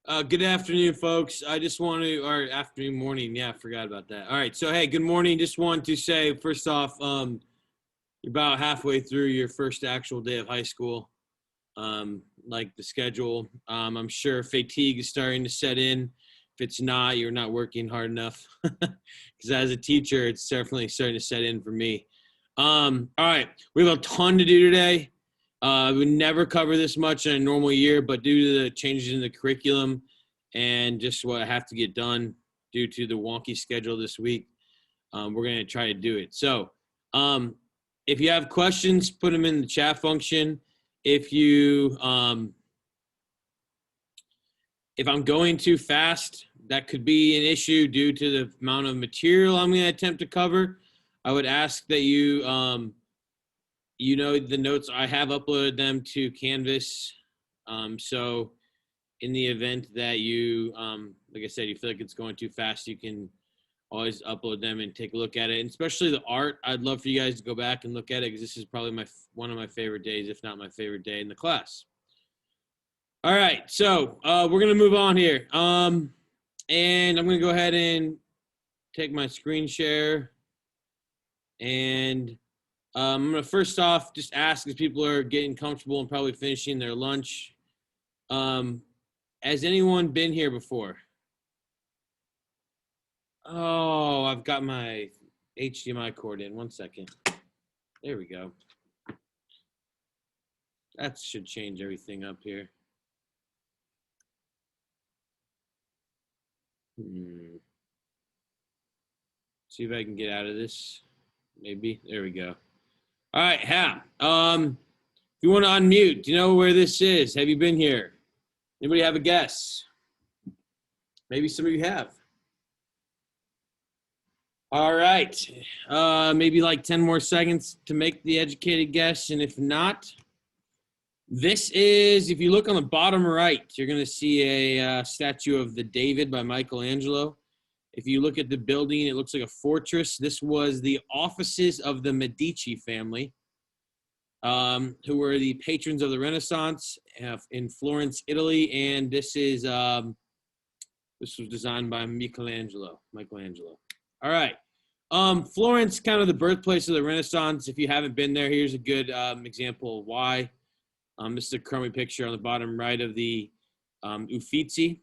Good afternoon, folks. I just want to, or afternoon, morning. Yeah, I forgot about that. All right. So, hey, good morning. Just want to say, first off, you're about halfway through your first actual day of high school. Like the schedule. I'm sure fatigue is starting to set in. If it's not, you're not working hard enough. Because as a teacher, it's definitely starting to set in for me. All right. We have a ton to do today. We never cover this much in a normal year, but due to the changes in the curriculum and just what I have to get done due to the wonky schedule this week, we're going to try to do it. So if you have questions, put them in the chat function. If I'm going too fast, that could be an issue due to the amount of material I'm going to attempt to cover. I would ask that the notes, I have uploaded them to Canvas. So in the event that you, like I said, you feel like it's going too fast, you can always upload them and take a look at it. And especially the art, I'd love for you guys to go back and look at it because this is probably one of my favorite days, if not my favorite day in the class. All right, so we're gonna move on here. And I'm gonna go ahead and take my screen share. And I'm gonna first off just ask, as people are getting comfortable and probably finishing their lunch, has anyone been here before? Oh, I've got my HDMI cord in. 1 second. There we go. That should change everything up here. See if I can get out of this. Maybe. There we go. All right, Hap. If you want to unmute, do you know where this is? Have you been here? Anybody have a guess? Maybe some of you have. All right. Maybe like 10 more seconds to make the educated guess. And if not, this is, if you look on the bottom right, you're going to see a statue of the David by Michelangelo. If you look at the building, it looks like a fortress. This was the offices of the Medici family, who were the patrons of the Renaissance in Florence, Italy. And this was designed by Michelangelo. All right. Florence, kind of the birthplace of the Renaissance. If you haven't been there, here's a good example of why. This is a crummy picture on the bottom right of the Uffizi.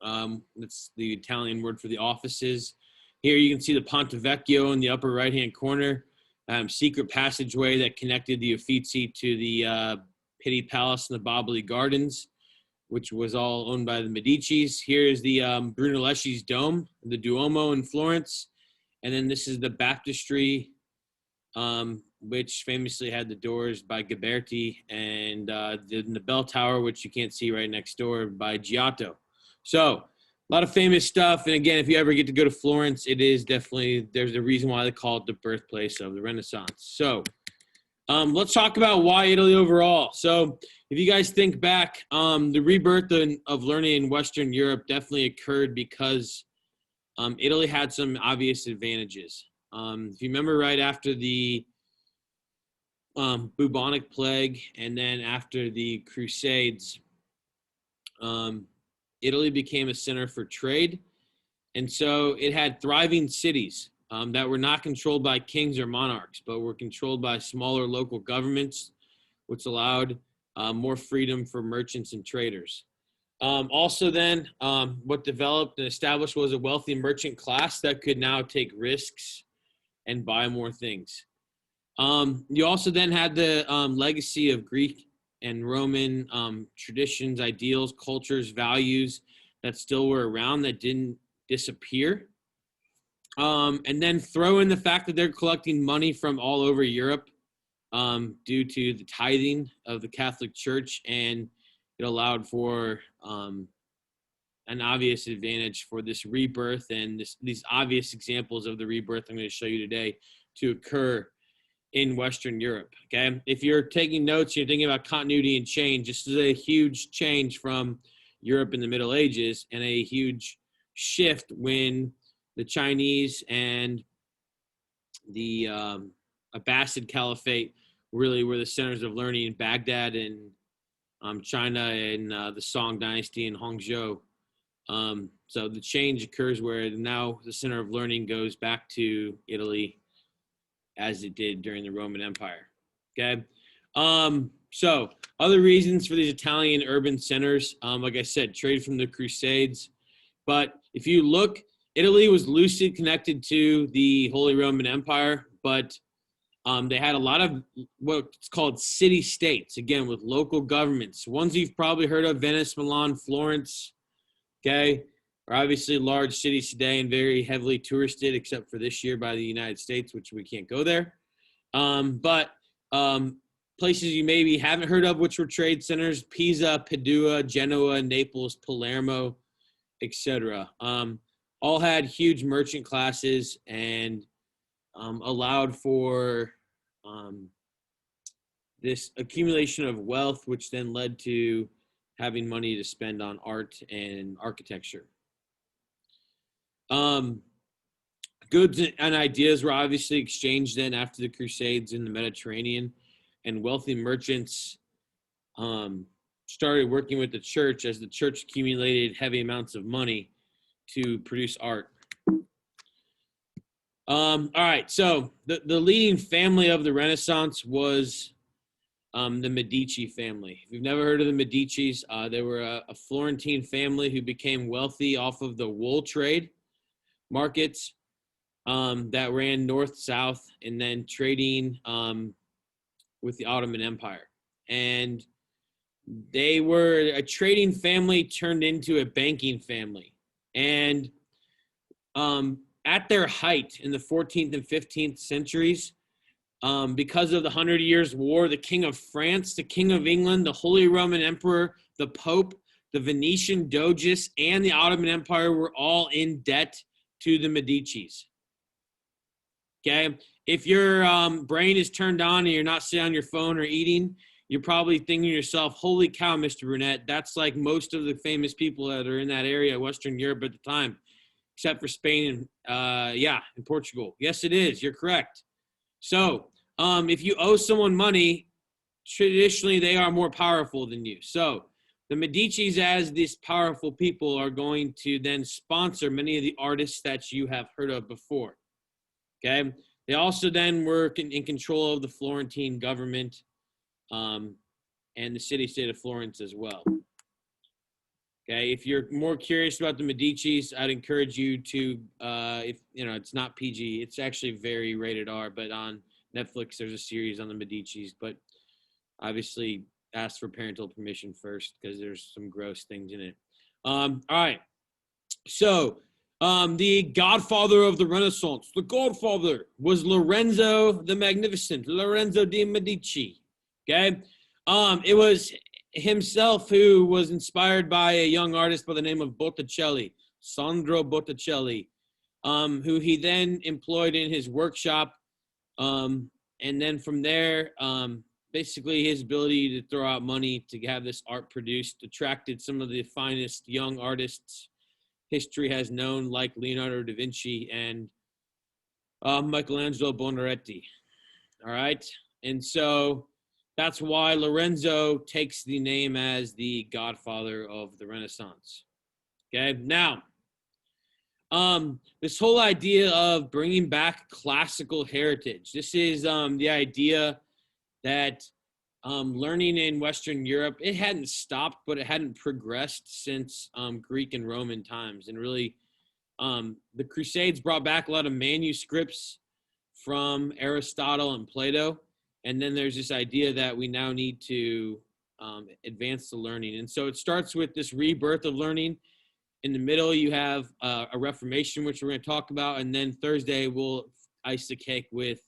That's the Italian word for the offices. Here you can see the Ponte Vecchio in the upper right-hand corner. Secret passageway that connected the Uffizi to the Pitti Palace and the Boboli Gardens, which was all owned by the Medicis. Here's the Brunelleschi's Dome, the Duomo in Florence. And then this is the baptistry, which famously had the doors by Ghiberti, and the bell tower, which you can't see right next door, by Giotto. So a lot of famous stuff. And again, if you ever get to go to Florence, it is definitely, there's a reason why they call it the birthplace of the Renaissance. So let's talk about why Italy overall. So if you guys think back, the rebirth of learning in Western Europe definitely occurred because Italy had some obvious advantages. If you remember, right after the bubonic plague and then after the Crusades, Italy became a center for trade. And so it had thriving cities that were not controlled by kings or monarchs, but were controlled by smaller local governments, which allowed more freedom for merchants and traders. Also then, what developed and established was a wealthy merchant class that could now take risks and buy more things. You also then had the legacy of Greek and Roman traditions, ideals, cultures, values that still were around that didn't disappear. And then throw in the fact that they're collecting money from all over Europe due to the tithing of the Catholic Church, and it allowed for an obvious advantage for this rebirth and these obvious examples of the rebirth I'm going to show you today to occur in Western Europe. Okay, if you're taking notes, you're thinking about continuity and change. This is a huge change from Europe in the Middle Ages, and a huge shift when the Chinese and the Abbasid Caliphate really were the centers of learning in Baghdad and China and the Song Dynasty in Hangzhou. So the change occurs where now the center of learning goes back to Italy as it did during the Roman Empire. Okay. So other reasons for these Italian urban centers, like I said, trade from the Crusades. But if you look, Italy was loosely connected to the Holy Roman Empire, but they had a lot of what's called city-states, again, with local governments. Ones you've probably heard of, Venice, Milan, Florence, okay, are obviously large cities today and very heavily touristed, except for this year by the United States, which we can't go there. But places you maybe haven't heard of, which were trade centers, Pisa, Padua, Genoa, Naples, Palermo, etc. All had huge merchant classes and allowed for this accumulation of wealth, which then led to having money to spend on art and architecture. Goods and ideas were obviously exchanged then after the Crusades in the Mediterranean, and wealthy merchants started working with the church as the church accumulated heavy amounts of money to produce art. All right, so the leading family of the Renaissance was the Medici family. If you've never heard of the Medicis, they were a Florentine family who became wealthy off of the wool trade markets that ran north-south and then trading with the Ottoman Empire. And they were a trading family turned into a banking family. And at their height in the 14th and 15th centuries, because of the 100 Years' War, the King of France, the King of England, the Holy Roman Emperor, the Pope, the Venetian Doges, and the Ottoman Empire were all in debt to the Medicis. Okay? If your brain is turned on and you're not sitting on your phone or eating, you're probably thinking to yourself, holy cow, Mr. Brunette, that's like most of the famous people that are in that area, Western Europe at the time, except for Spain and Portugal. Yes, it is. You're correct. So if you owe someone money, traditionally they are more powerful than you. So the Medicis, as these powerful people, are going to then sponsor many of the artists that you have heard of before. Okay. They also then were in control of the Florentine government and the city-state of Florence as well. Okay, if you're more curious about the Medicis, I'd encourage you to, if you know, it's not PG, it's actually very rated R, but on Netflix, there's a series on the Medicis, but obviously ask for parental permission first because there's some gross things in it. All right, so the godfather of the Renaissance, the godfather was Lorenzo the Magnificent, Lorenzo de' Medici, okay? It was himself who was inspired by a young artist by the name of Botticelli, Sandro Botticelli, who he then employed in his workshop. And then from there, basically his ability to throw out money to have this art produced attracted some of the finest young artists history has known, like Leonardo da Vinci and Michelangelo Buonarroti. All right. And so that's why Lorenzo takes the name as the godfather of the Renaissance. Okay. Now, this whole idea of bringing back classical heritage. This is the idea that learning in Western Europe, it hadn't stopped, but it hadn't progressed since Greek and Roman times. And really, the Crusades brought back a lot of manuscripts from Aristotle and Plato. And then there's this idea that we now need to advance the learning. And so it starts with this rebirth of learning. In the middle, you have a Reformation, which we're going to talk about. And then Thursday, we'll ice the cake with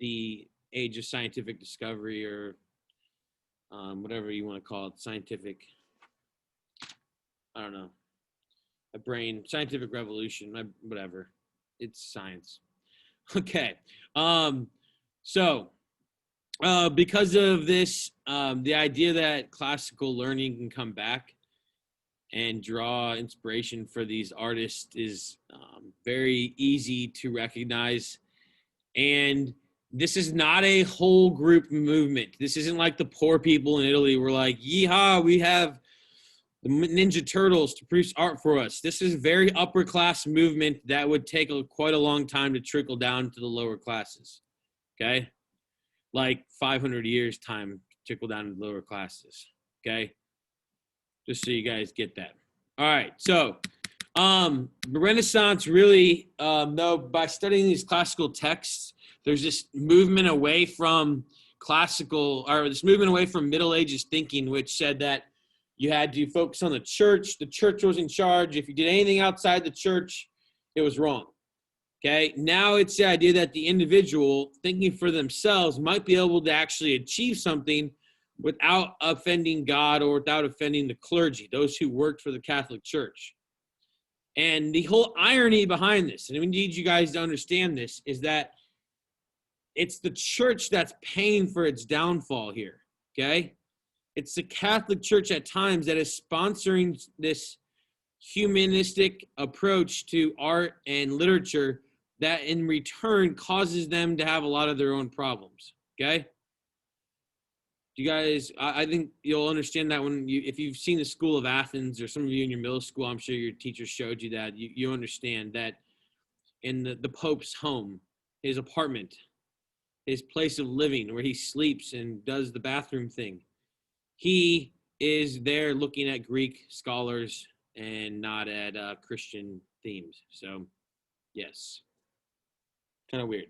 the age of scientific discovery, or whatever you want to call it, scientific, I don't know, scientific revolution, whatever. It's science. Okay. So because of this, the idea that classical learning can come back and draw inspiration for these artists is very easy to recognize. And This is not a whole group movement. This isn't like the poor people in Italy were like, yeehaw, we have the Ninja Turtles to produce art for us. This is a very upper class movement that would take quite a long time to trickle down to the lower classes. Okay? Like 500 years time to trickle down to the lower classes. Okay? Just so you guys get that. All right. So the Renaissance really, though, by studying these classical texts, there's this movement away from classical, or this movement away from Middle Ages thinking, which said that you had to focus on the church. The church was in charge. If you did anything outside the church, it was wrong. Okay. Now it's the idea that the individual thinking for themselves might be able to actually achieve something without offending God or without offending the clergy, those who worked for the Catholic Church. And the whole irony behind this, and we need you guys to understand this, is that it's the church that's paying for its downfall here, okay? It's the Catholic Church at times that is sponsoring this humanistic approach to art and literature that in return causes them to have a lot of their own problems, okay? You guys, I think you'll understand that when if you've seen the School of Athens, or some of you in your middle school, I'm sure your teacher showed you that, you understand that in the Pope's home, his apartment, his place of living where he sleeps and does the bathroom thing, he is there looking at Greek scholars and not at Christian themes. So, yes, kind of weird.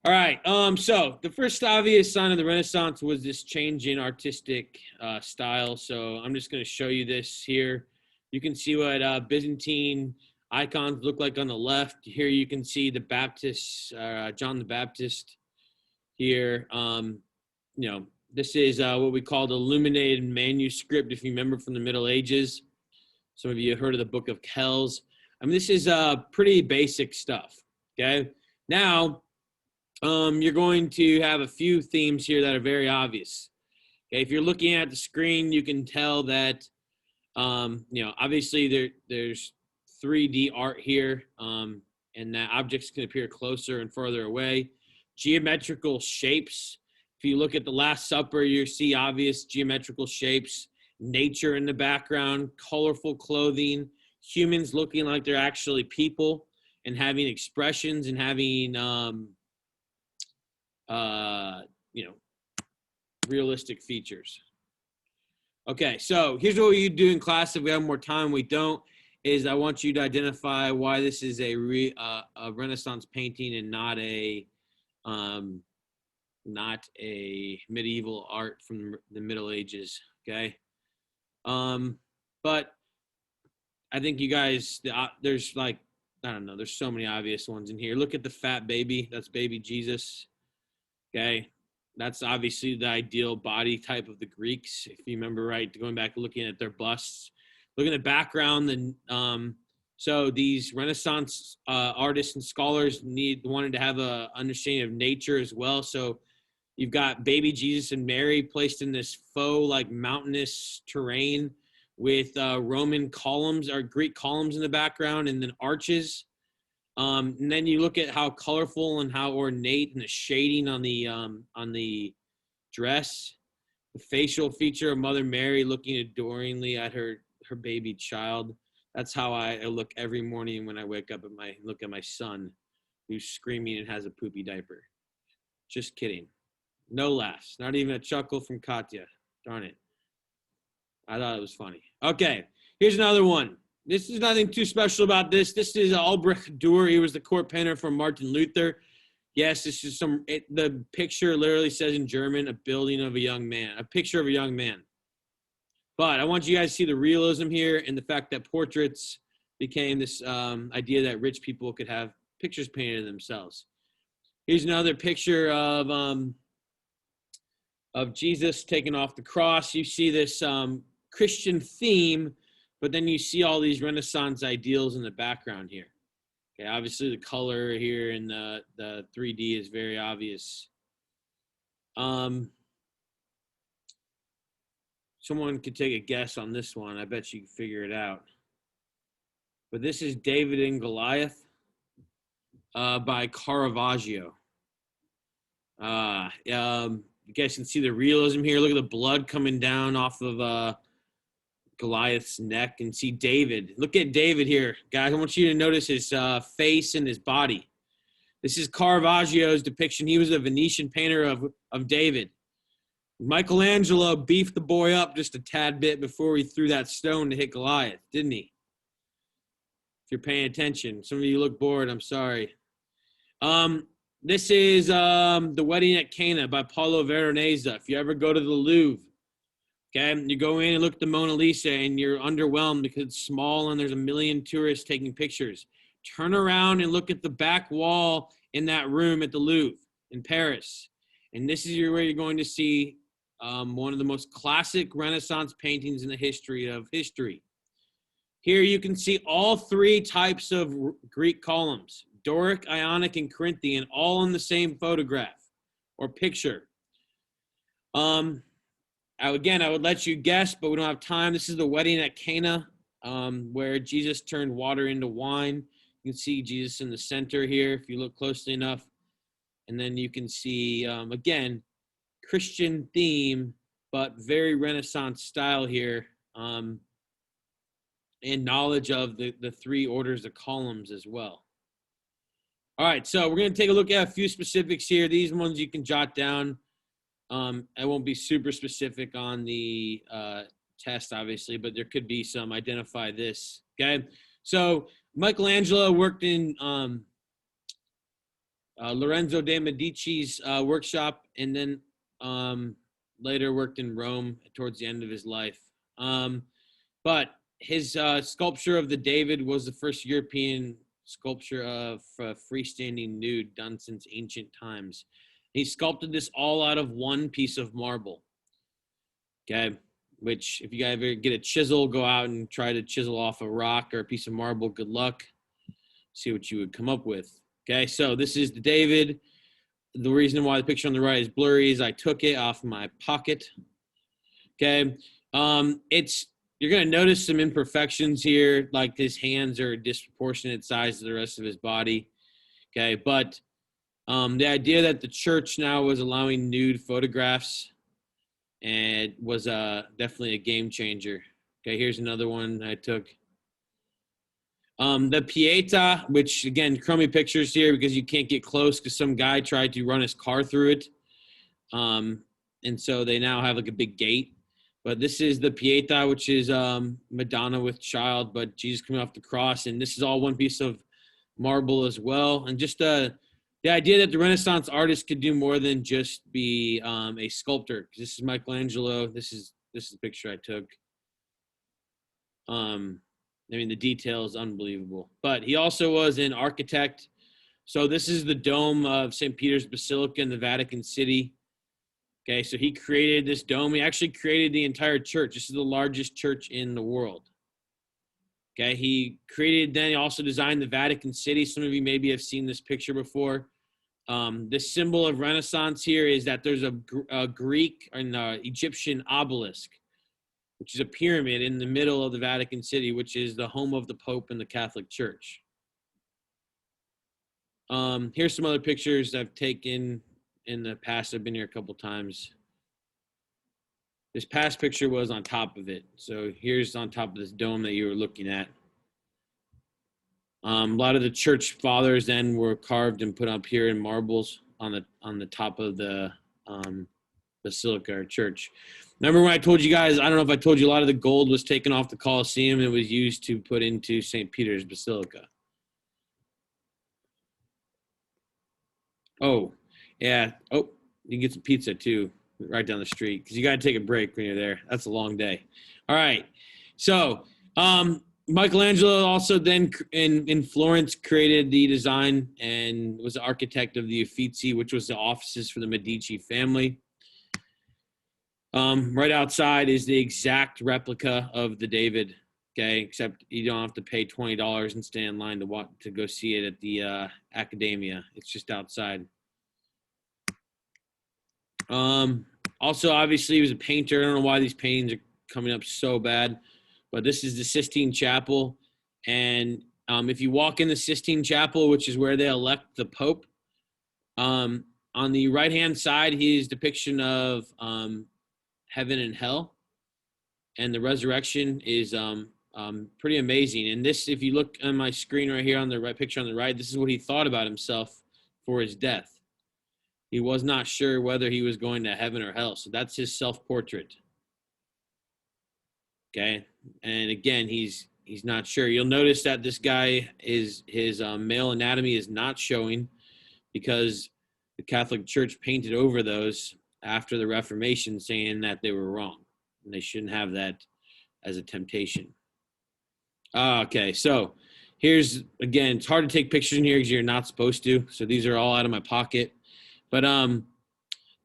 All right. So the first obvious sign of the Renaissance was this change in artistic style. So I'm just going to show you this here. You can see what Byzantine icons look like on the left. Here you can see the Baptist, John the Baptist. Here, this is what we call the illuminated manuscript. If you remember from the Middle Ages, some of you have heard of the Book of Kells. I mean, this is pretty basic stuff. Okay. Now, you're going to have a few themes here that are very obvious. Okay, if you're looking at the screen, you can tell that, obviously there's 3D art here, and that objects can appear closer and further away. Geometrical shapes. If you look at the Last Supper, you see obvious geometrical shapes, nature in the background, colorful clothing, humans looking like they're actually people and having expressions and having, realistic features. Okay, so here's what we do in class. If we have more time, we don't. Is I want you to identify why this is a Renaissance painting and not a medieval art from the Middle Ages. Okay, but I think you guys, there's like, I don't know, there's so many obvious ones in here. Look at the fat baby. That's baby Jesus. Okay, that's obviously the ideal body type of the Greeks. If you remember right, going back looking at their busts, look at the background. And so these Renaissance artists and scholars wanted to have a understanding of nature as well. So you've got baby Jesus and Mary placed in this faux like mountainous terrain with Roman columns or Greek columns in the background, and then arches. And then you look at how colorful and how ornate and the shading on the dress, the facial feature of Mother Mary looking adoringly at her baby child. That's how I look every morning when I wake up and look at my son, who's screaming and has a poopy diaper. Just kidding. No laughs. Not even a chuckle from Katya. Darn it. I thought it was funny. Okay, here's another one. This is nothing too special about this. This is Albrecht Dürer. He was the court painter for Martin Luther. Yes, this is the picture literally says in German, a picture of a young man. But I want you guys to see the realism here and the fact that portraits became this idea that rich people could have pictures painted of themselves. Here's another picture of Jesus taken off the cross. You see this Christian theme, but then you see all these Renaissance ideals in the background here. Okay, obviously the color here in the 3D is very obvious. Someone could take a guess on this one. I bet you can figure it out. But this is David and Goliath by Caravaggio. You guys can see the realism here. Look at the blood coming down off of Goliath's neck, and see David. Look at David here, guys. I want you to notice his face and his body. This is Caravaggio's depiction. He was a Venetian painter of David. Michelangelo beefed the boy up just a tad bit before he threw that stone to hit Goliath, didn't he? If you're paying attention. Some of you look bored. I'm sorry. This is The Wedding at Cana by Paulo Veronese. If you ever go to the Louvre, okay, you go in and look at the Mona Lisa and you're underwhelmed because it's small and there's a million tourists taking pictures. Turn around and look at the back wall in that room at the Louvre in Paris. And this is where you're going to see one of the most classic Renaissance paintings in the history of history. Here you can see all three types of Greek columns, Doric, Ionic, and Corinthian, all in the same photograph or picture. Again, I would let you guess, but we don't have time. This is the wedding at Cana, where Jesus turned water into wine. You can see Jesus in the center here if you look closely enough. And then you can see, again, Christian theme, but very Renaissance style here, and knowledge of the three orders of columns as well. All right, so we're going to take a look at a few specifics here. These ones you can jot down. I won't be super specific on the test, obviously, but there could be some identify this, okay? So Michelangelo worked in Lorenzo de' Medici's workshop, and then later worked in Rome towards the end of his life. But his sculpture of the David was the first European sculpture of freestanding nude done since ancient times. He sculpted this all out of one piece of marble, okay? Which, if you guys ever get a chisel, go out and try to chisel off a rock or a piece of marble. Good luck. See what you would come up with. Okay, so this is the David. The reason why the picture on the right is blurry is I took it off my pocket. Okay, you're going to notice some imperfections here, like his hands are a disproportionate size to the rest of his body. Okay, but the idea that the church now was allowing nude photographs and was definitely a game changer. Okay, here's another one I took. The Pietà, which again, crummy pictures here because you can't get close because some guy tried to run his car through it. And so they now have like a big gate. But this is the Pietà, which is Madonna with child, but Jesus coming off the cross. And this is all one piece of marble as well. And just the idea that the Renaissance artist could do more than just be a sculptor. This is Michelangelo. This is the picture I took. I mean, the detail is unbelievable. But he also was an architect. So this is the dome of St. Peter's Basilica in the Vatican City. Okay, so he created this dome. He actually created the entire church. This is the largest church in the world. Okay, he also designed the Vatican City. Some of you maybe have seen this picture before. The symbol of Renaissance here is that there's a Greek and Egyptian obelisk, which is a pyramid in the middle of the Vatican City, which is the home of the Pope and the Catholic Church. Here's some other pictures I've taken in the past. I've been here a couple times. This past picture was on top of it. So here's on top of this dome that you were looking at. A lot of the church fathers then were carved and put up here in marbles on the top of the basilica or church. Remember when I told you guys, I don't know if I told you, a lot of the gold was taken off the Colosseum and was used to put into St. Peter's Basilica. Oh, yeah. Oh, you can get some pizza too, right down the street, because you got to take a break when you're there. That's a long day. All right. So Michelangelo also then in Florence created the design and was the architect of the Uffizi, which was the offices for the Medici family. Right outside is the exact replica of the David, okay, except you don't have to pay $20 and stand in line to go see it at the Accademia. It's just outside. Also, obviously, he was a painter. I don't know why these paintings are coming up so bad, but this is the Sistine Chapel. And if you walk in the Sistine Chapel, which is where they elect the Pope, On the right-hand side, his depiction of heaven and hell, and the resurrection is pretty amazing. And this, if you look on my screen right here on the right picture on the right, this is what he thought about himself for his death. He was not sure whether he was going to heaven or hell. So that's his self-portrait. Okay. And again, he's not sure. You'll notice that this guy is his male anatomy is not showing because the Catholic Church painted over those after the Reformation, saying that they were wrong and they shouldn't have that as a temptation. Okay, so here's, again, it's hard to take pictures in here because you're not supposed to. So these are all out of my pocket. But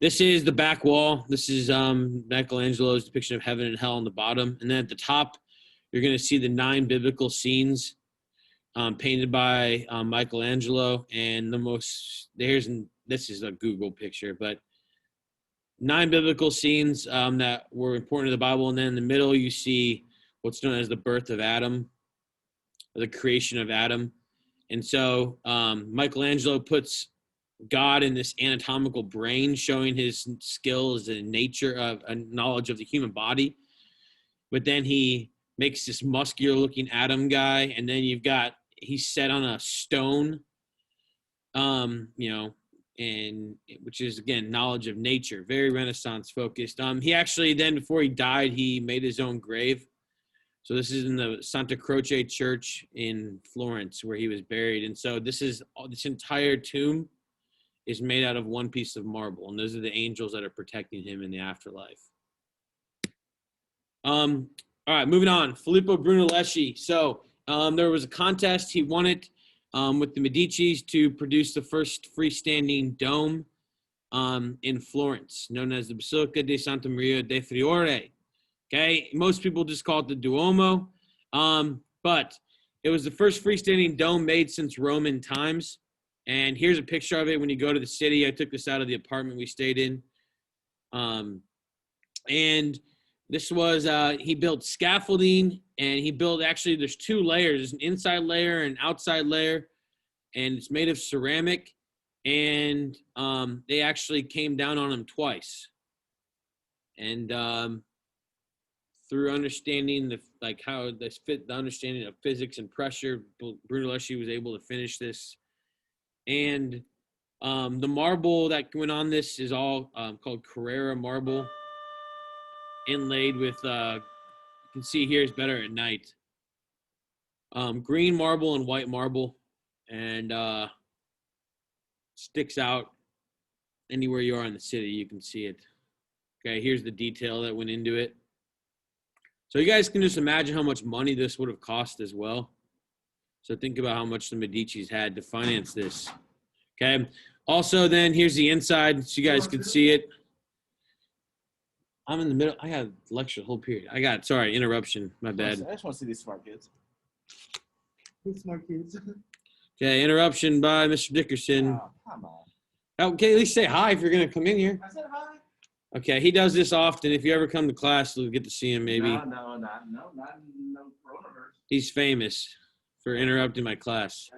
this is the back wall. This is Michelangelo's depiction of heaven and hell on the bottom. And then at the top, you're going to see the 9 biblical scenes painted by Michelangelo. And this is a Google picture, but 9 biblical scenes that were important to the Bible. And then in the middle, you see what's known as the birth of Adam, or the creation of Adam. And so Michelangelo puts God in this anatomical brain, showing his skills and nature of a knowledge of the human body. But then he makes this muscular looking Adam guy. And then he's set on a stone, and which is, again, knowledge of nature, very Renaissance focused. He actually then, before he died, he made his own grave. So this is in the Santa Croce Church in Florence where he was buried. And so this entire tomb is made out of one piece of marble. And those are the angels that are protecting him in the afterlife. All right, moving on. Filippo Brunelleschi. So there was a contest. He won it with the Medicis to produce the first freestanding dome in Florence, known as the Basilica di Santa Maria de Fiore. Okay, most people just call it the Duomo, but it was the first freestanding dome made since Roman times. And here's a picture of it when you go to the city. I took this out of the apartment we stayed in. And this was, he built scaffolding, and he built, actually, there's 2 layers. There's an inside layer and an outside layer, and it's made of ceramic. And they actually came down on him twice. And through understanding how this fit, the understanding of physics and pressure, Brunelleschi was able to finish this. And the marble that went on this is all called Carrara marble, inlaid with, you can see here, it's better at night, green marble and white marble, and sticks out anywhere you are in the city. You can see it. Okay, here's the detail that went into it. So you guys can just imagine how much money this would have cost as well. So think about how much the Medicis had to finance this. Okay. Also, then here's the inside, so you guys can see it. I'm in the middle. I got lecture the whole period. Sorry, interruption. My bad. I just want to see these smart kids. These smart kids. Okay, interruption by Mr. Dickerson. Oh, come on. Okay, at least say hi if you're going to come in here. I said hi. Okay, he does this often. If you ever come to class, you'll get to see him maybe. No coronavirus. He's famous for interrupting my class.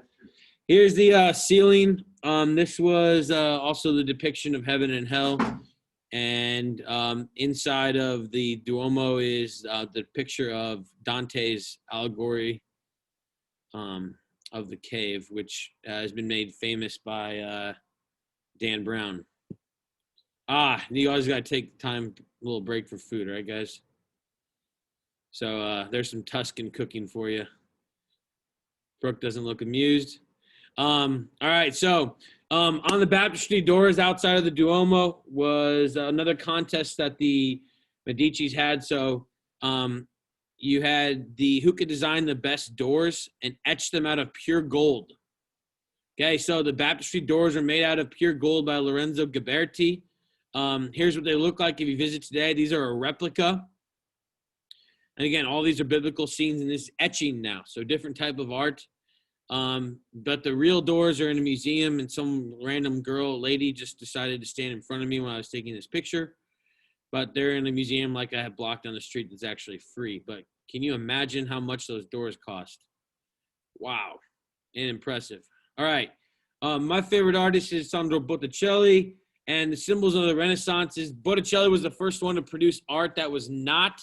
Here's the ceiling. This was also the depiction of heaven and hell. And inside of the Duomo is the picture of Dante's allegory of the cave, which has been made famous by Dan Brown. You always got to take time, a little break for food, right, guys? So there's some Tuscan cooking for you. Brooke doesn't look amused. All right, so on the baptistry doors outside of the Duomo was another contest that the Medicis had. So you had who could design the best doors and etch them out of pure gold. Okay, so the baptistry doors are made out of pure gold by Lorenzo Ghiberti. Here's what they look like if you visit today. These are a replica. And again, all these are biblical scenes in this etching now. So different type of art. But the real doors are in a museum, and some random lady just decided to stand in front of me when I was taking this picture. But they're in a museum like I have blocked on the street that's actually free. But can you imagine how much those doors cost? Wow. And impressive. All right. My favorite artist is Sandro Botticelli, and the symbols of the Renaissance is Botticelli was the first one to produce art that was not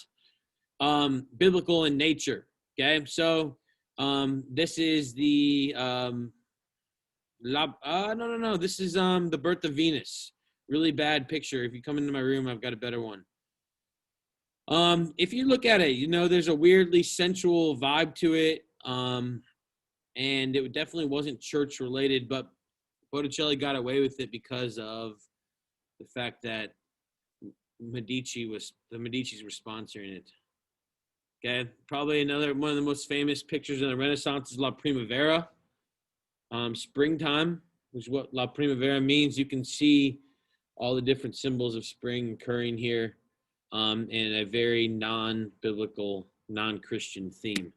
biblical in nature. Okay, so this is the no. This is the Birth of Venus. Really bad picture. If you come into my room, I've got a better one. If you look at it, you know there's a weirdly sensual vibe to it. And it definitely wasn't church related, but Botticelli got away with it because of the fact that the Medicis were sponsoring it. Okay, probably another one of the most famous pictures of the Renaissance is La Primavera, springtime, which is what La Primavera means. You can see all the different symbols of spring occurring here, in a very non-biblical, non-Christian theme.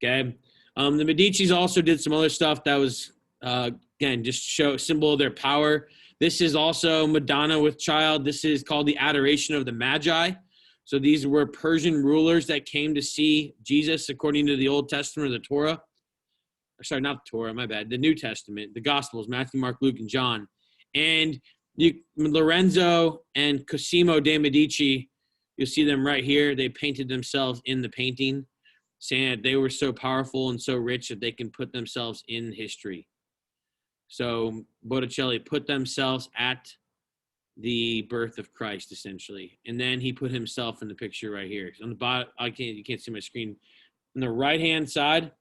Okay, the Medicis also did some other stuff that was again just show symbol of their power. This is also Madonna with child. This is called the Adoration of the Magi. So these were Persian rulers that came to see Jesus according to the Old Testament or the Torah. Sorry, not the Torah, my bad. The New Testament, the Gospels, Matthew, Mark, Luke, and John. And Lorenzo and Cosimo de' Medici, you'll see them right here. They painted themselves in the painting, saying that they were so powerful and so rich that they can put themselves in history. So Botticelli put themselves at the birth of Christ, essentially. And then he put himself in the picture right here. On the bottom, you can't see my screen. On the right-hand side,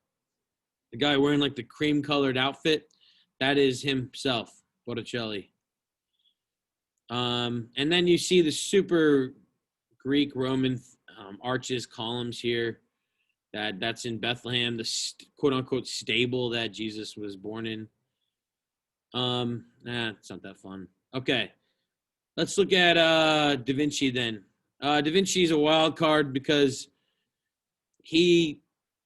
the guy wearing like the cream-colored outfit, that is himself, Botticelli. And then you see the super Greek Roman arches, columns here. That's in Bethlehem, the quote-unquote stable that Jesus was born in. It's not that fun. Okay. Let's look at Da Vinci then. Da Vinci is a wild card because he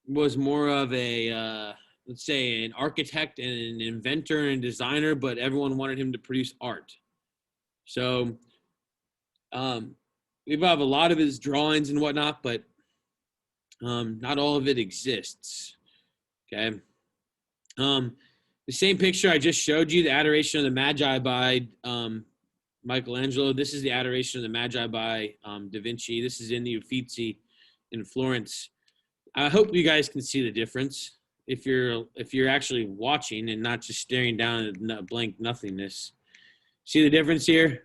was more of a, let's say, an architect and an inventor and designer, but everyone wanted him to produce art. So we have a lot of his drawings and whatnot, but not all of it exists. Okay. The same picture I just showed you, the Adoration of the Magi by Michelangelo. This is the Adoration of the Magi by Da Vinci. This is in the Uffizi in Florence. I hope you guys can see the difference if you're actually watching and not just staring down at blank nothingness. See the difference here?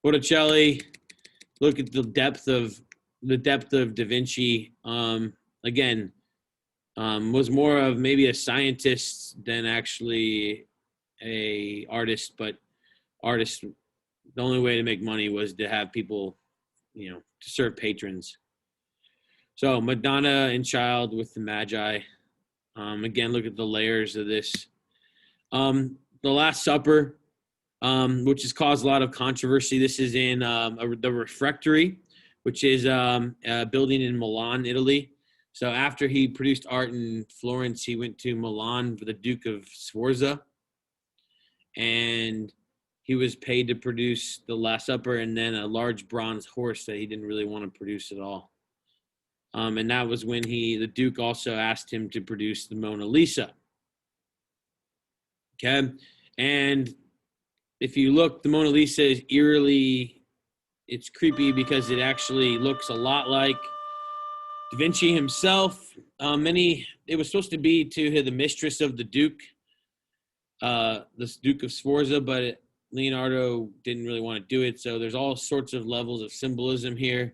Botticelli. Look at the depth of Da Vinci. Again, was more of maybe a scientist than actually a artist, but artists, the only way to make money was to have people, to serve patrons. So Madonna and child with the Magi. Again, look at the layers of this. The Last Supper, which has caused a lot of controversy. This is in the Refectory, which is a building in Milan, Italy. So after he produced art in Florence, he went to Milan for the Duke of Sforza, and he was paid to produce the Last Supper and then a large bronze horse that he didn't really want to produce at all. And that was when the Duke also asked him to produce the Mona Lisa. Okay. And if you look, the Mona Lisa is it's creepy because it actually looks a lot like Da Vinci himself. It was supposed to be to the mistress of the Duke, this Duke of Sforza, but Leonardo didn't really want to do it. So there's all sorts of levels of symbolism here.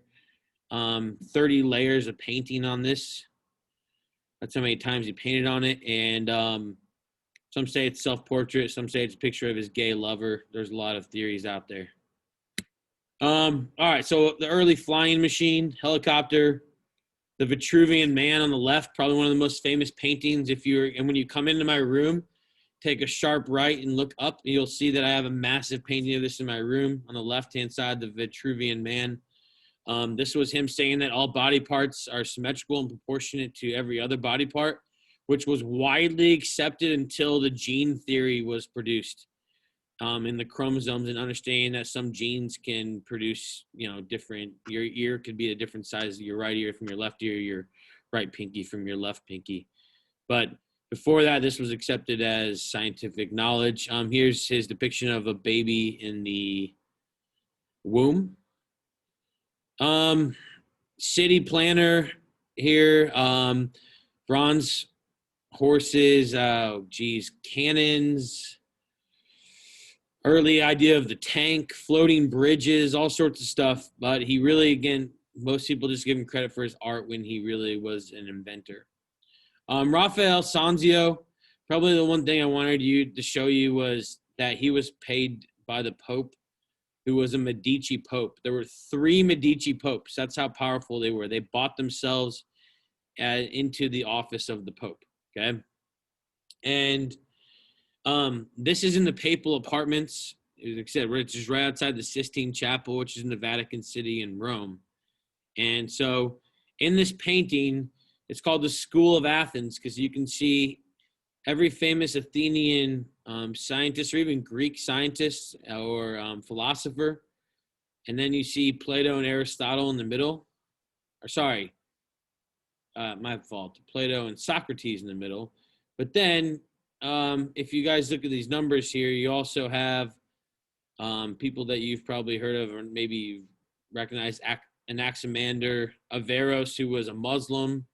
30 layers of painting on this. That's how many times he painted on it. And some say it's self-portrait. Some say it's a picture of his gay lover. There's a lot of theories out there. All right, so the early flying machine, helicopter, the Vitruvian Man on the left, probably one of the most famous paintings. And when you come into my room, take a sharp right and look up, and you'll see that I have a massive painting of this in my room. On the left-hand side, the Vitruvian Man. This was him saying that all body parts are symmetrical and proportionate to every other body part, which was widely accepted until the gene theory was produced in the chromosomes, and understanding that some genes can produce, different. Your ear could be a different size, your right ear from your left ear, your right pinky from your left pinky. But Before that, this was accepted as scientific knowledge. Here's his depiction of a baby in the womb. City planner here. Bronze horses. Cannons. Early idea of the tank, floating bridges, all sorts of stuff. But he really, again, most people just give him credit for his art when he really was an inventor. Raphael Sanzio, probably the one thing I wanted to show you was that he was paid by the Pope, who was a Medici Pope. There were 3 Medici Popes. That's how powerful they were. They bought themselves into the office of the Pope, okay? And this is in the papal apartments. Like I said, it's just right outside the Sistine Chapel, which is in the Vatican City in Rome. And so in this painting, it's called the School of Athens because you can see every famous Athenian scientist or even Greek scientist or philosopher. And then you see Plato and Aristotle in the middle. Or sorry, my fault. Plato and Socrates in the middle. But then if you guys look at these numbers here, you also have people that you've probably heard of or maybe you've recognized, Anaximander, Averroes, who was a Muslim.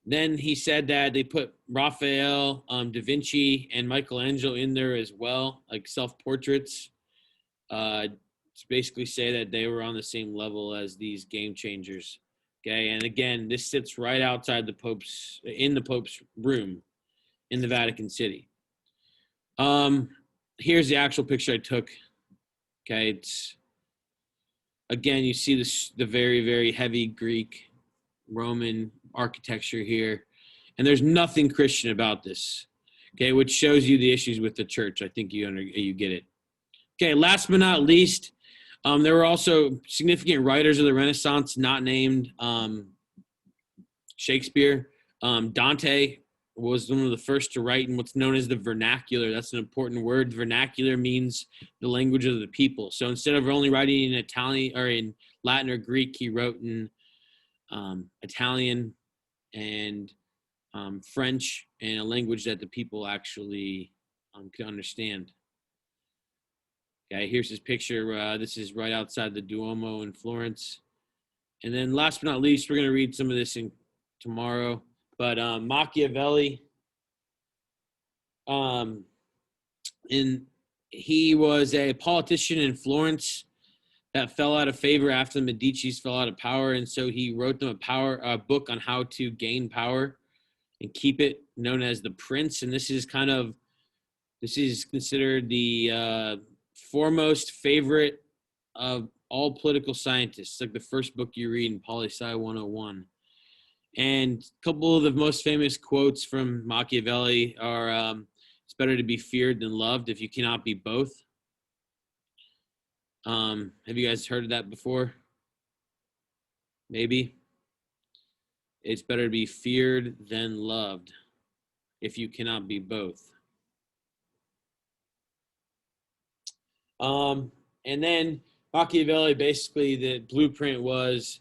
Then he said that they put Raphael, Da Vinci, and Michelangelo in there as well, like self-portraits. To basically say that they were on the same level as these game changers. Okay, and again, this sits right outside the Pope's room in the Vatican City. Here's the actual picture I took. Okay, it's again, you see the very, very heavy Greek, Roman architecture here, and there's nothing Christian about this. Okay, which shows you the issues with the church. I think you get it. Okay, last but not least, there were also significant writers of the Renaissance not named Shakespeare. Dante was one of the first to write in what's known as the vernacular. That's an important word. Vernacular means the language of the people. So instead of only writing in Italian or in Latin or Greek, he wrote in Italian and French, and a language that the people actually could understand. Okay, here's his picture. This is right outside the Duomo in Florence. And then last but not least, we're going to read some of this tomorrow. But Machiavelli, he was a politician in Florence that fell out of favor after the Medicis fell out of power. And so he wrote them a book on how to gain power and keep it, known as The Prince. And this is considered the foremost favorite of all political scientists. It's like the first book you read in Poli-Sci 101. And a couple of the most famous quotes from Machiavelli are, it's better to be feared than loved if you cannot be both. Have you guys heard of that before? Maybe. It's better to be feared than loved if you cannot be both. And then Machiavelli, basically the blueprint was,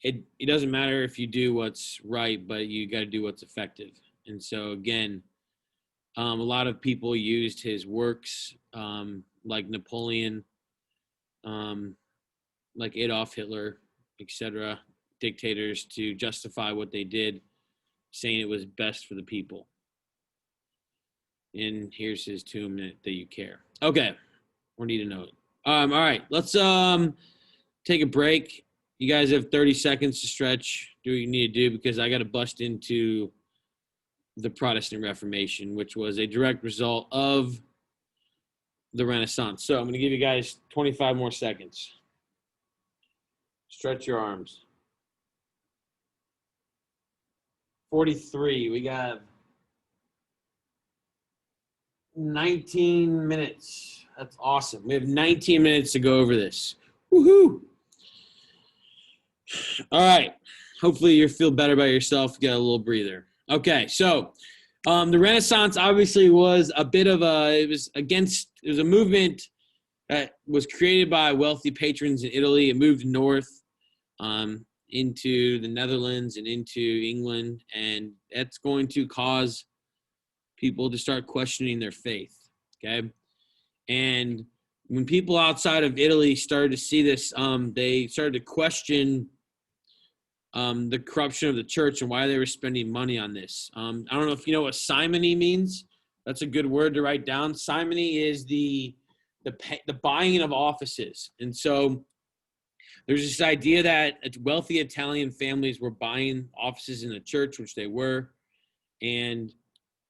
it doesn't matter if you do what's right, but you got to do what's effective. And so again, a lot of people used his works, like Napoleon, like Adolf Hitler, etc., dictators, to justify what they did, saying it was best for the people. And here's his tomb that you care. Okay, we need to know it. All right, let's take a break. You guys have 30 seconds to stretch, do what you need to do, because I got to bust into the Protestant Reformation, which was a direct result of the Renaissance. So I'm going to give you guys 25 more seconds. Stretch your arms. 43. We got 19 minutes. That's awesome. We have 19 minutes to go over this. Woohoo! All right. Hopefully you feel better about yourself. Get a little breather. Okay. So the Renaissance obviously was a bit of it was a movement that was created by wealthy patrons in Italy. It moved north. into the Netherlands and into England, and that's going to cause people to start questioning their faith. Okay, and when people outside of Italy started to see this, they started to question the corruption of the church and why they were spending money on this. I don't know if you know what simony means. That's a good word to write down. Simony is the buying of offices, and so there's this idea that wealthy Italian families were buying offices in the church, which they were, and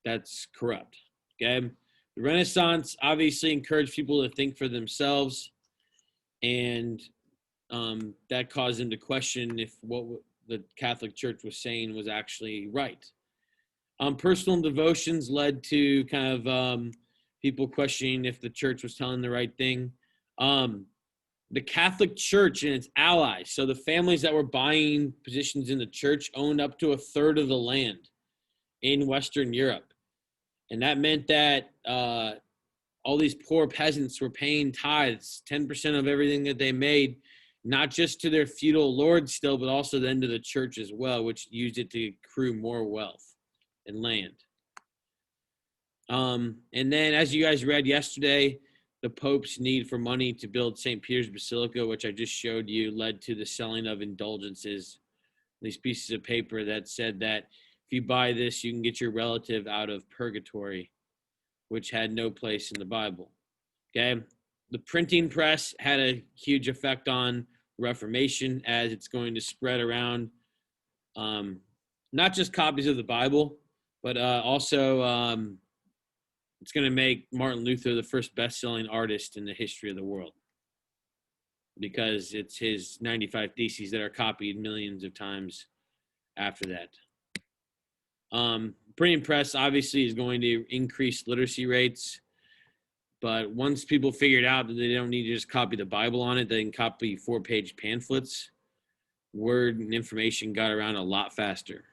that's corrupt. Okay, the Renaissance obviously encouraged people to think for themselves, and that caused them to question if what the Catholic Church was saying was actually right. Personal devotions led to kind of people questioning if the church was telling the right thing. The Catholic Church and its allies, so the families that were buying positions in the church owned up to a third of the land in Western Europe. And that meant that all these poor peasants were paying tithes, 10% of everything that they made, not just to their feudal lords still, but also then to the church as well, which used it to accrue more wealth and land. And then, as you guys read yesterday, the Pope's need for money to build St. Peter's Basilica, which I just showed you, led to the selling of indulgences, these pieces of paper that said that if you buy this, you can get your relative out of purgatory, which had no place in the Bible. Okay. The printing press had a huge effect on Reformation, as it's going to spread around not just copies of the Bible, but also it's going to make Martin Luther the first best-selling artist in the history of the world, because it's his 95 Theses that are copied millions of times after that. Printing press obviously is going to increase literacy rates, but once people figured out that they don't need to just copy the Bible on it, they can copy 4-page pamphlets. Word and information got around a lot faster.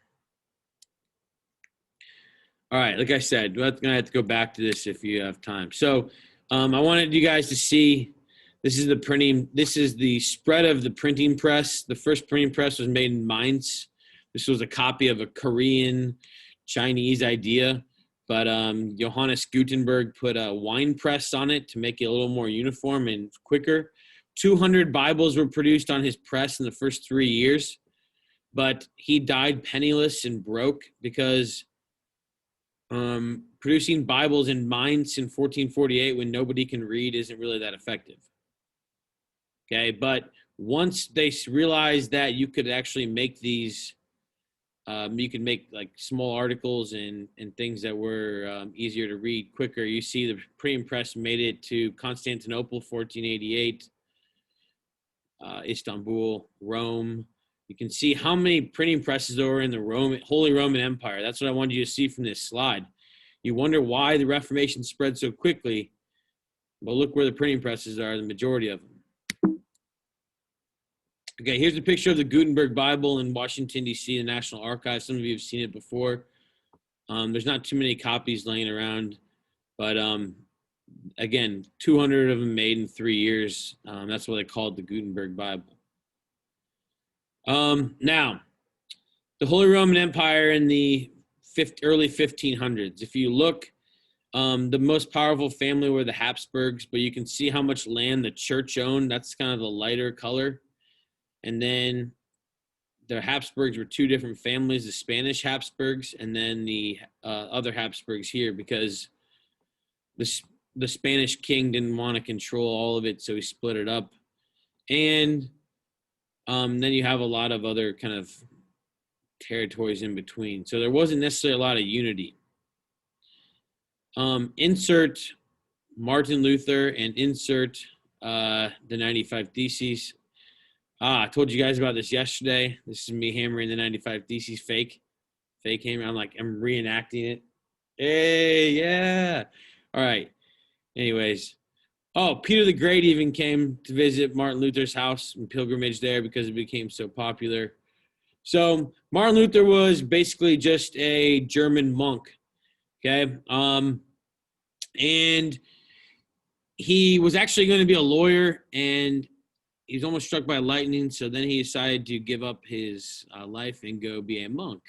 All right, like I said, we're going to have to go back to this if you have time. So I wanted you guys to see, this is the spread of the printing press. The first printing press was made in Mainz. This was a copy of a Korean Chinese idea, but Johannes Gutenberg put a wine press on it to make it a little more uniform and quicker. 200 Bibles were produced on his press in the first 3 years, but he died penniless and broke because producing Bibles in Mainz in 1448 when nobody can read isn't really that effective. Okay, but once they realized that you could actually make these, you could make like small articles and things that were easier to read quicker. You see the printing press made it to Constantinople, 1488, Istanbul, Rome. You can see how many printing presses there were in the Holy Roman Empire. That's what I wanted you to see from this slide. You wonder why the Reformation spread so quickly, but look where the printing presses are, the majority of them. Okay, here's a picture of the Gutenberg Bible in Washington, D.C., the National Archives. Some of you have seen it before. There's not too many copies laying around, but again, 200 of them made in 3 years. That's what they called the Gutenberg Bible. Now, the Holy Roman Empire in the early 1500s. If you look, the most powerful family were the Habsburgs, but you can see how much land the church owned. That's kind of the lighter color. And then the Habsburgs were two different families, the Spanish Habsburgs and then the other Habsburgs here, because the Spanish king didn't want to control all of it, so he split it up. And then you have a lot of other kind of territories in between. So there wasn't necessarily a lot of unity. Insert Martin Luther and insert the 95 Theses. I told you guys about this yesterday. This is me hammering the 95 Theses fake hammer. I'm reenacting it. Hey, yeah. All right. Anyways. Oh, Peter the Great even came to visit Martin Luther's house and pilgrimage there because it became so popular. So Martin Luther was basically just a German monk, okay? And he was actually going to be a lawyer, and he was almost struck by lightning. So then he decided to give up his life and go be a monk.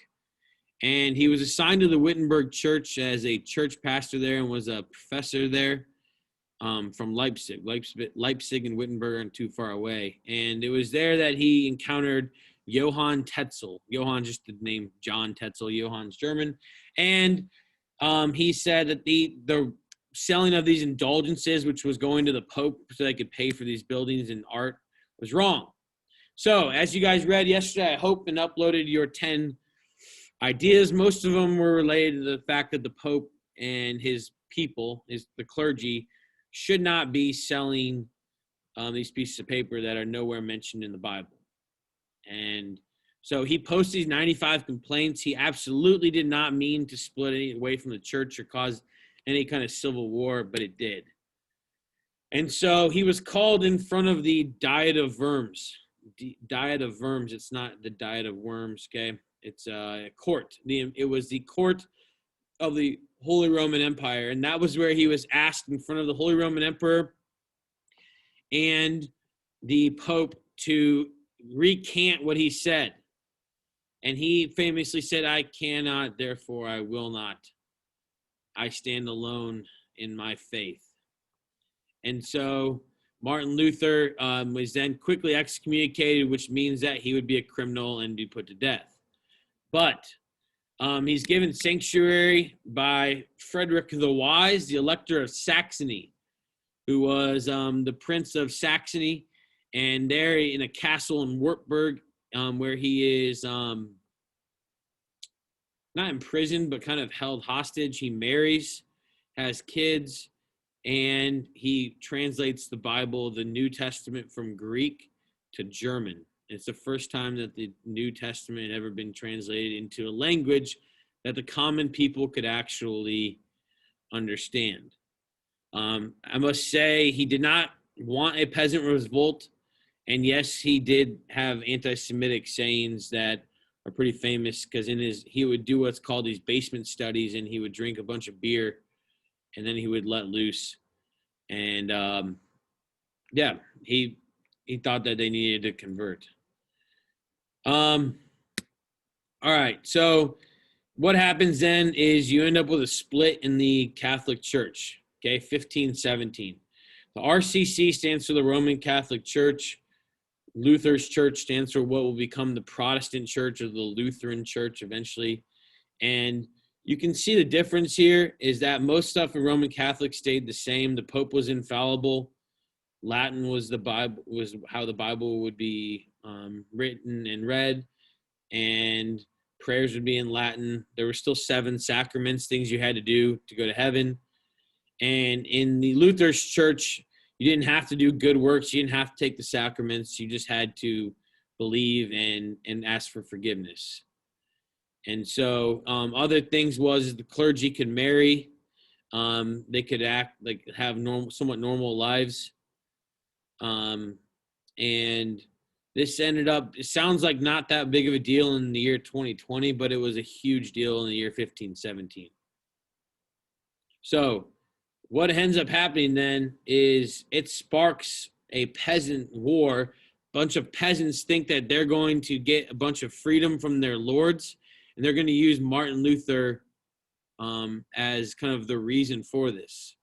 And he was assigned to the Wittenberg Church as a church pastor there and was a professor there from Leipzig. Leipzig and Wittenberg aren't too far away. And it was there that he encountered Johann Tetzel. Johann, just the name John Tetzel. Johann's German. And he said that the selling of these indulgences, which was going to the Pope so they could pay for these buildings and art, was wrong. So as you guys read yesterday, I hope and uploaded your 10 ideas. Most of them were related to the fact that the Pope and his people, the clergy, should not be selling these pieces of paper that are nowhere mentioned in the Bible. And so he posted these 95 complaints. He absolutely did not mean to split any away from the church or cause any kind of civil war, but it did. And so he was called in front of the Diet of Worms. Diet of Worms. It's not the Diet of Worms, okay? It's a court. It was the court of the Holy Roman Empire, and that was where he was asked in front of the Holy Roman Emperor and the Pope to recant what he said. And he famously said, "I cannot, therefore I will not. I stand alone in my faith." And so Martin Luther was then quickly excommunicated, which means that he would be a criminal and be put to death. But he's given sanctuary by Frederick the Wise, the Elector of Saxony, who was the Prince of Saxony, and there in a castle in Württemberg, where he is not imprisoned, but kind of held hostage. He marries, has kids, and he translates the Bible, the New Testament, from Greek to German. It's the first time that the New Testament had ever been translated into a language that the common people could actually understand. I must say, he did not want a peasant revolt. And yes, he did have anti-Semitic sayings that are pretty famous, because he would do what's called these basement studies, and he would drink a bunch of beer, and then he would let loose. And he thought that they needed to convert. All right, so what happens then is you end up with a split in the Catholic Church, okay, 1517. The RCC stands for the Roman Catholic Church. Luther's church stands for what will become the Protestant Church, or the Lutheran Church eventually. And you can see the difference here is that most stuff in Roman Catholic stayed the same. The Pope was infallible. Latin was how the Bible would be written and read, and prayers would be in Latin. There were still 7 sacraments, things you had to do to go to heaven. And in the Luther's church, you didn't have to do good works. You didn't have to take the sacraments. You just had to believe and ask for forgiveness. And so other things was the clergy could marry. They could have somewhat normal lives. And this ended up, it sounds like not that big of a deal in the year 2020, but it was a huge deal in the year 1517. So what ends up happening then is it sparks a peasant war. A bunch of peasants think that they're going to get a bunch of freedom from their lords, and they're going to use Martin Luther as kind of the reason for this.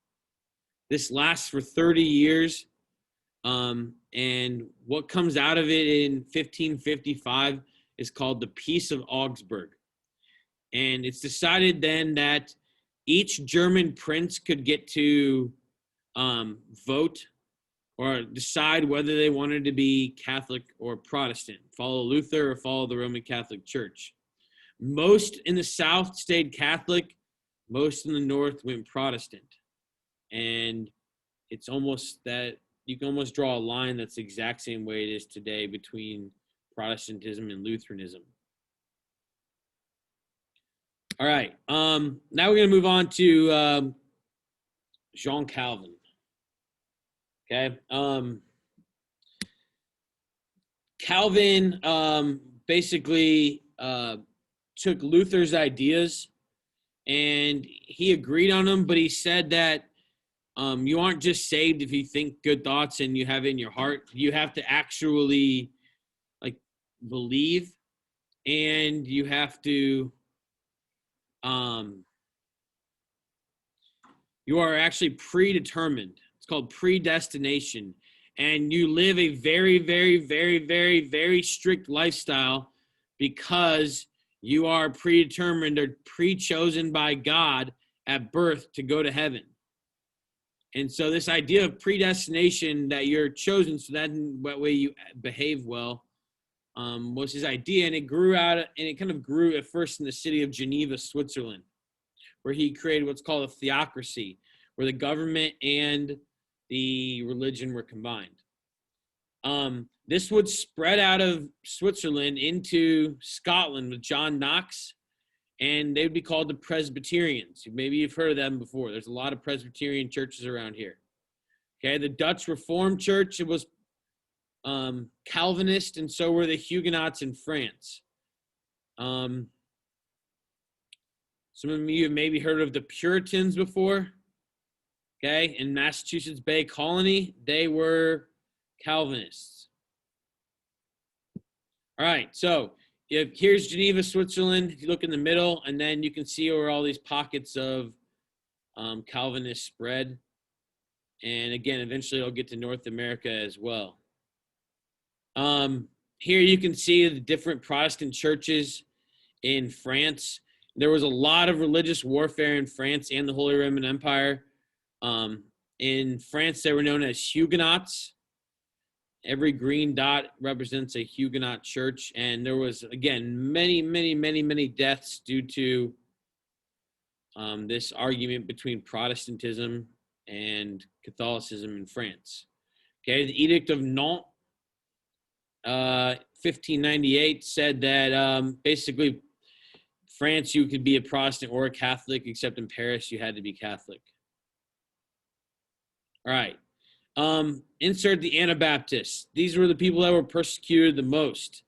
This lasts for 30 years. And what comes out of it in 1555 is called the Peace of Augsburg. And it's decided then that each German prince could get to vote or decide whether they wanted to be Catholic or Protestant, follow Luther or follow the Roman Catholic Church. Most in the South stayed Catholic. Most in the North went Protestant. And it's almost that you can almost draw a line that's the exact same way it is today between Protestantism and Lutheranism. All right. Now we're going to move on to Jean Calvin. Okay. Calvin basically took Luther's ideas and he agreed on them, but he said that You aren't just saved if you think good thoughts and you have it in your heart. You have to actually like believe, and you have to you are actually predetermined. It's called predestination. And you live a very, very, very, very, very strict lifestyle because you are predetermined or pre-chosen by God at birth to go to heaven. And so this idea of predestination, that you're chosen so that way you behave well, was his idea. And it grew out, and it kind of grew at first in the city of Geneva, Switzerland, where he created what's called a theocracy, where the government and the religion were combined. This would spread out of Switzerland into Scotland with John Knox, and they would be called the Presbyterians. Maybe you've heard of them before. There's a lot of Presbyterian churches around here. Okay, the Dutch Reformed Church, it was Calvinist, and so were the Huguenots in France. Some of you have maybe heard of the Puritans before. Okay, in Massachusetts Bay Colony, they were Calvinists. All right, so here's Geneva, Switzerland. If you look in the middle, and then you can see where all these pockets of Calvinists spread. And again, eventually it'll get to North America as well. Here you can see the different Protestant churches in France. There was a lot of religious warfare in France and the Holy Roman Empire. In France, they were known as Huguenots. Every green dot represents a Huguenot church. And there was, again, many deaths due to this argument between Protestantism and Catholicism in France. Okay, the Edict of Nantes, 1598, said that basically France, you could be a Protestant or a Catholic, except in Paris, you had to be Catholic. All right. Insert the Anabaptists. These were the people that were persecuted the most.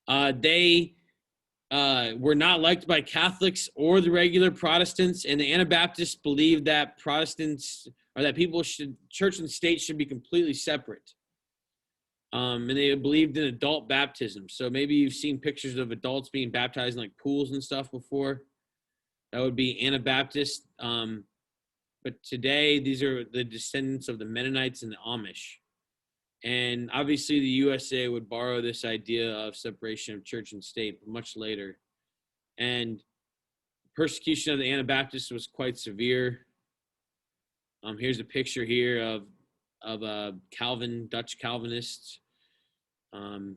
They were not liked by Catholics or the regular Protestants, and the Anabaptists believed that Protestants, or that church and state should be completely separate. And they believed in adult baptism. So maybe you've seen pictures of adults being baptized in like pools and stuff before. That would be Anabaptist. But today, these are the descendants of the Mennonites and the Amish. And obviously, the USA would borrow this idea of separation of church and state much later. And persecution of the Anabaptists was quite severe. Here's a picture here of Dutch Calvinists, and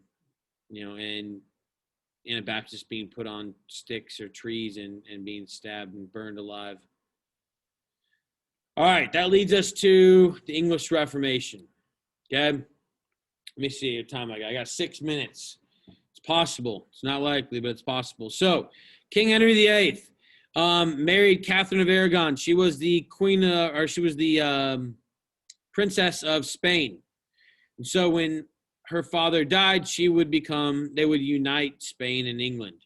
Anabaptists being put on sticks or trees and being stabbed and burned alive. All right, that leads us to the English Reformation. Okay, let me see your time. I got 6 minutes. It's possible. It's not likely, but it's possible. So, King Henry VIII married Catherine of Aragon. She was the queen, she was the princess of Spain. And so, when her father died, they would unite Spain and England.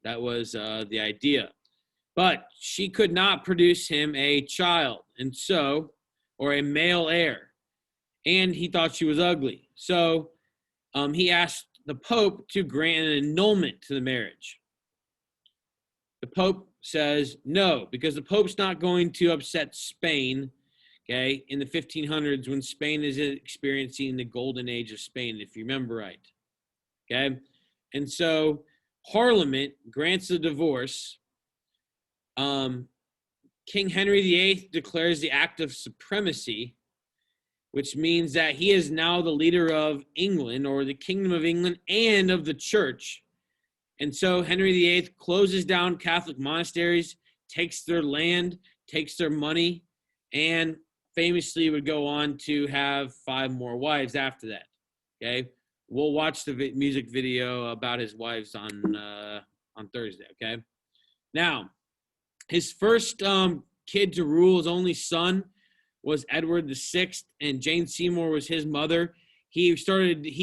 That was the idea. But she could not produce him a child, or a male heir. And he thought she was ugly. So he asked the Pope to grant an annulment to the marriage. The Pope says no, because the Pope's not going to upset Spain, okay, in the 1500s when Spain is experiencing the golden age of Spain, if you remember right. Okay? And so Parliament grants the divorce. King Henry VIII declares the Act of Supremacy, which means that he is now the leader of England, or the Kingdom of England, and of the church. And so Henry VIII closes down Catholic monasteries, takes their land, takes their money, and famously would go on to have 5 more wives after that. Okay, we'll watch the music video about his wives on Thursday. Okay, now his first kid to rule, his only son, was Edward VI, and Jane Seymour was his mother. He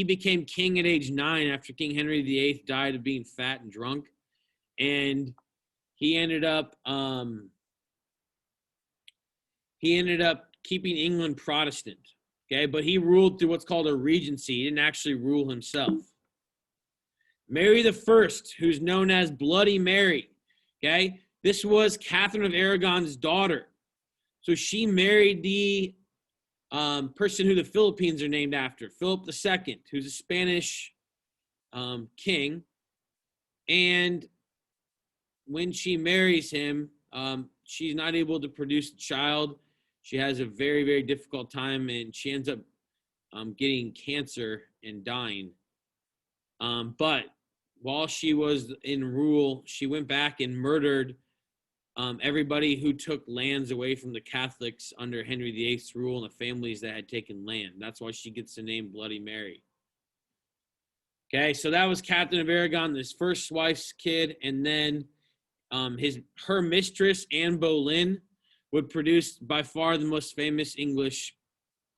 became king at age 9 after King Henry VIII died of being fat and drunk. And he ended up keeping England Protestant. Okay, but he ruled through what's called a regency. He didn't actually rule himself. Mary the First, who's known as Bloody Mary. Okay, this was Catherine of Aragon's daughter. So she married the person who the Philippines are named after, Philip II, who's a Spanish king. And when she marries him, she's not able to produce a child. She has a very, very difficult time, and she ends up getting cancer and dying. But while she was in rule, she went back and murdered everybody who took lands away from the Catholics under Henry VIII's rule and the families that had taken land. That's why she gets the name Bloody Mary. Okay, so that was Catherine of Aragon, his first wife's kid, and then her mistress, Anne Boleyn, would produce by far the most famous English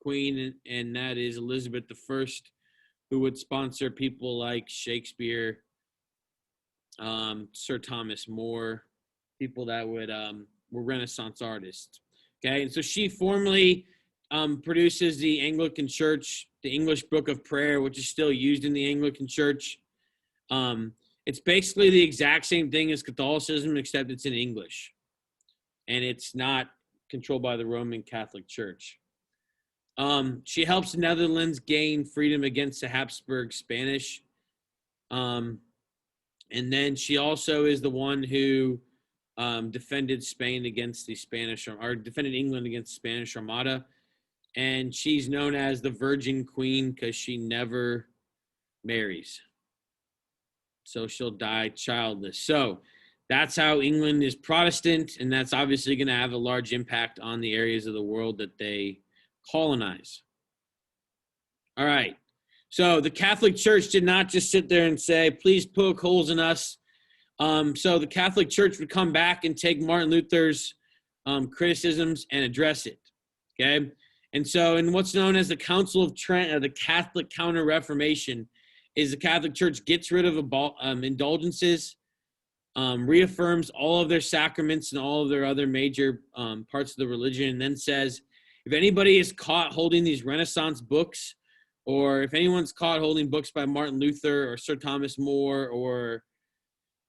queen, and that is Elizabeth I, who would sponsor people like Shakespeare, Sir Thomas More, people that would were Renaissance artists. Okay, and so she formally produces the Anglican Church, the English Book of Prayer, which is still used in the Anglican Church. It's basically the exact same thing as Catholicism, except it's in English, and it's not controlled by the Roman Catholic Church. She helps the Netherlands gain freedom against the Habsburg Spanish. And then she also is the one who defended Spain against the Spanish, or defended England against the Spanish Armada. And she's known as the Virgin Queen because she never marries. So she'll die childless. So that's how England is Protestant, and that's obviously going to have a large impact on the areas of the world that they colonize. All right. So the Catholic Church did not just sit there and say, please poke holes in us. So the Catholic Church would come back and take Martin Luther's criticisms and address it. Okay. And so in what's known as the Council of Trent, the Catholic Counter-Reformation, is the Catholic Church gets rid of indulgences, reaffirms all of their sacraments and all of their other major parts of the religion, and then says, if anybody is caught holding these Renaissance books, or if anyone's caught holding books by Martin Luther or Sir Thomas More or,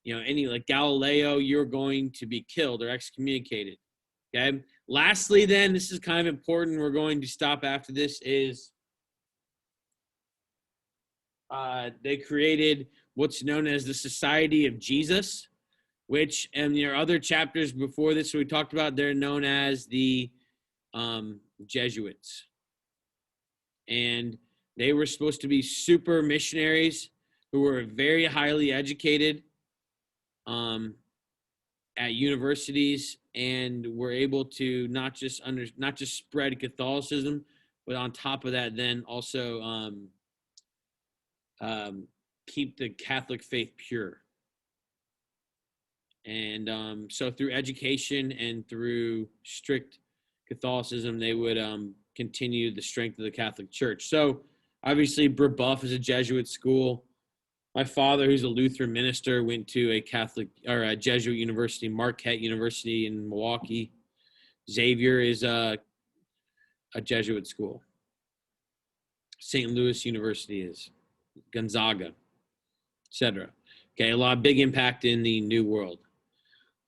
any like Galileo, you're going to be killed or excommunicated. Okay. Lastly, then, this is kind of important. We're going to stop after this is they created what's known as the Society of Jesus, which, and there are other chapters before this we talked about, they're known as the Jesuits. And they were supposed to be super missionaries who were very highly educated at universities and were able to not just spread Catholicism, but on top of that, then also keep the Catholic faith pure. And so through education and through strict Catholicism, they would continue the strength of the Catholic Church. So obviously, Brebeuf is a Jesuit school. My father, who's a Lutheran minister, went to a Catholic or a Jesuit university, Marquette University in Milwaukee. Xavier is a Jesuit school. St. Louis University is, Gonzaga, etc. Okay, a lot of big impact in the New World.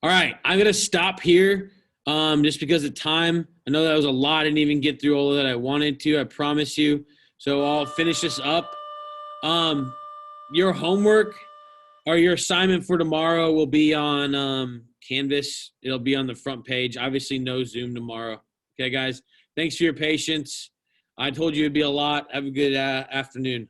All right, I'm going to stop here just because of time. I know that was a lot. I didn't even get through all that I wanted to, I promise you. So I'll finish this up. Your homework or your assignment for tomorrow will be on Canvas. It'll be on the front page. Obviously, no Zoom tomorrow. Okay, guys? Thanks for your patience. I told you it'd be a lot. Have a good afternoon.